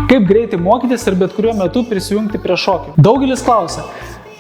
Kaip greitai mokytis ir bet kuriuo metu prisijungti prie šokių? Daugelis klausia,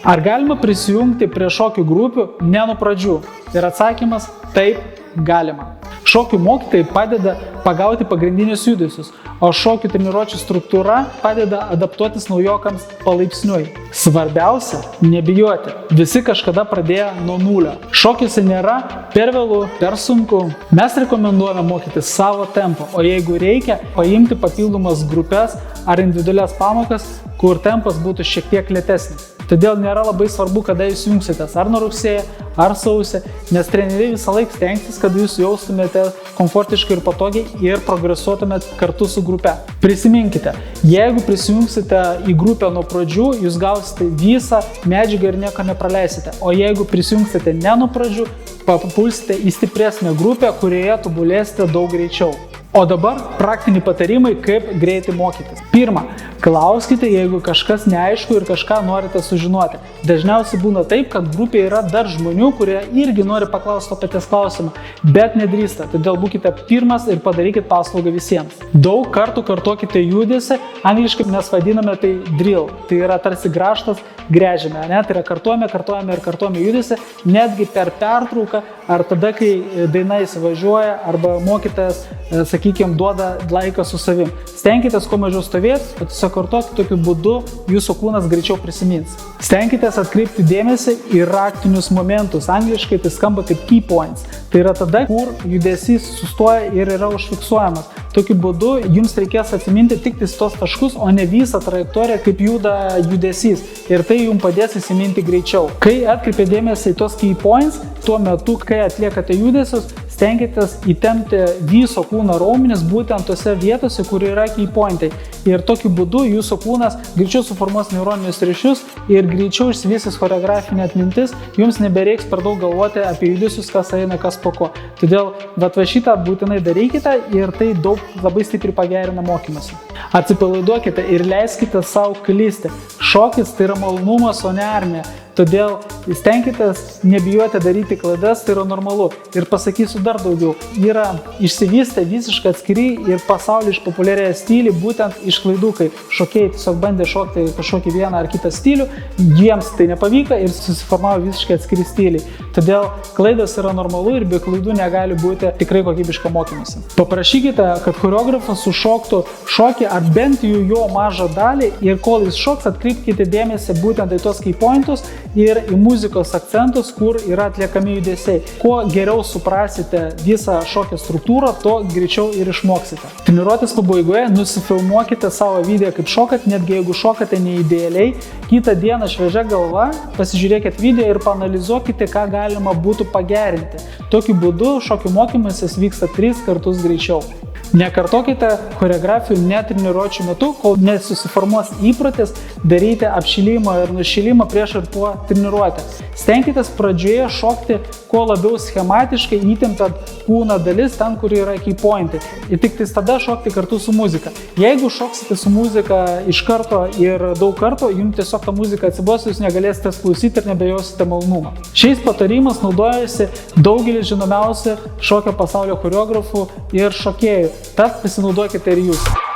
ar galima prisijungti prie šokių grupių ne nuo pradžių? Ir atsakymas – taip, galima. Šokių mokytojai padeda pagauti pagrindinius judesius, o šokių treniruočių struktūra padeda adaptuotis naujokams palaipsniui. Svarbiausia – nebijoti. Visi kažkada pradėjo nuo nulio. Šokiuose nėra per vėlų, per sunku. Mes rekomenduojame mokytis savo tempo, o jeigu reikia, paimti papildomas grupės ar individualias pamokas, kur tempas būtų šiek tiek lėtesnis. Todėl nėra labai svarbu, kada jūs jungsitės, ar nuo rugsėjo, ar sausio, nes treneriai visą laiką stengsis, kad jūs jaustumėte komfortiškai ir patogiai ir progresuotumėt kartu su grupe. Prisiminkite, jeigu prisijungsite į grupę nuo pradžių, jūs gausite visą medžiagą ir nieko nepraleisite. O jeigu prisijungsite ne nuo pradžių, papulsite į stipresnę grupę, kurioje tobulėsite daug greičiau. O dabar praktiniai patarimai, kaip greitai mokytis. Pirma, klauskite, jeigu kažkas neaišku ir kažką norite sužinoti. Dažniausiai būna taip, kad grupėje yra dar žmonių, kurie irgi nori paklausti to paties klausimą, bet nedrįsta. Todėl būkite pirmas ir padarykite paslaugą visiems. Daug kartų kartokite judesį, angliškai mes vadiname tai drill. Tai yra tarsi grąžtas, gręžiame, ne? Tai yra kartuojame judesį, netgi per pertrauką ar tada, kai daina įsivažiuoja arba mokytojas, sakykime, duoda laiką su savim. Stenkitės kuo mažiau stovėti, o tiesiog kartoti, tokiu būdu jūsų kūnas greičiau prisimins. Stenkitės atkreipti dėmesį į raktinius momentus. Angliškai tai skamba kaip key points. Tai yra tada, kur judesys sustoja ir yra užfiksuojamas. Tokiu būdu jums reikės atsiminti tik tos taškus, o ne visą trajektoriją, kaip juda judesys. Ir tai jums padės įsiminti greičiau. Kai atkreipia dėmesį į tos key points, tuo metu, kai atliekate judesius, stenkitės įtempti viso kūno raumenis būtent tose vietose, kur yra key pointai. Ir tokiu būdu jūsų kūnas greičiau suformuos neuroninius ryšius ir greičiau išsivystys choreografinė atmintis, jums nebereiks per daug galvoti apie judesius, kas eina, kas po ko. Todėl va šitą būtinai darykite ir tai labai stipriai pagerina mokymąsi. Atsipalaiduokite ir leiskite savo klysti. Šokis tai yra malonumas, o ne armija. Todėl stenkitės nebijoti daryti klaidas, tai yra normalu. Ir pasakysiu dar daugiau. Yra išsivystę visiškai atskiri ir pasaulyje išpopuliarėję stiliai būtent iš klaidų, kai šokėjai tiesiog bandė šokti kažkokį vieną ar kitą stilių, jiems tai nepavyko ir susiformavo visiškai atskiri stiliai. Todėl klaidos yra normalu ir be klaidų negali būti tikrai kokybiška mokymuose. Paprašykite, kad choreografas sušoktų šokį ar bent jo mažą dalį ir kol jis šoks, atkreipkite dėmesį būtent į tos key pointus ir į muzikos akcentus, kur yra atliekami judesiai. Kuo geriau suprasite visą šokio struktūrą, to greičiau ir išmoksite. Treniruotės pabaigoje nusifilmuokite savo video, kaip šokat, netgi jeigu šokate neidealiai. Kitą dieną šviežia galva pasižiūrėkite video ir paanalizuokite, ką galima būtų pagerinti. Tokiu būdu šokių mokymasis vyksta 3 kartus greičiau. Nekartokite choreografijų net treniruočių metu, kol nesusiformuos įprotis daryti apšilimą ir nušilimą prieš ir po treniruotę. Stenkitės pradžioje šokti kuo labiau schematiškai, įtempiant kūno dalis ten, kur yra key pointai. Ir tik tada šokti kartu su muzika. Jeigu šoksite su muzika iš karto ir daug kartų, jums tiesiog ta muzika atsibos, jūs negalėsite klausyti ir nebejausite malonumą. Šiais patarimas naudojasi daugelis žinomiausių šokio pasaulio choreografų ir šokėjų. Tad pasinaudokite ir jūs.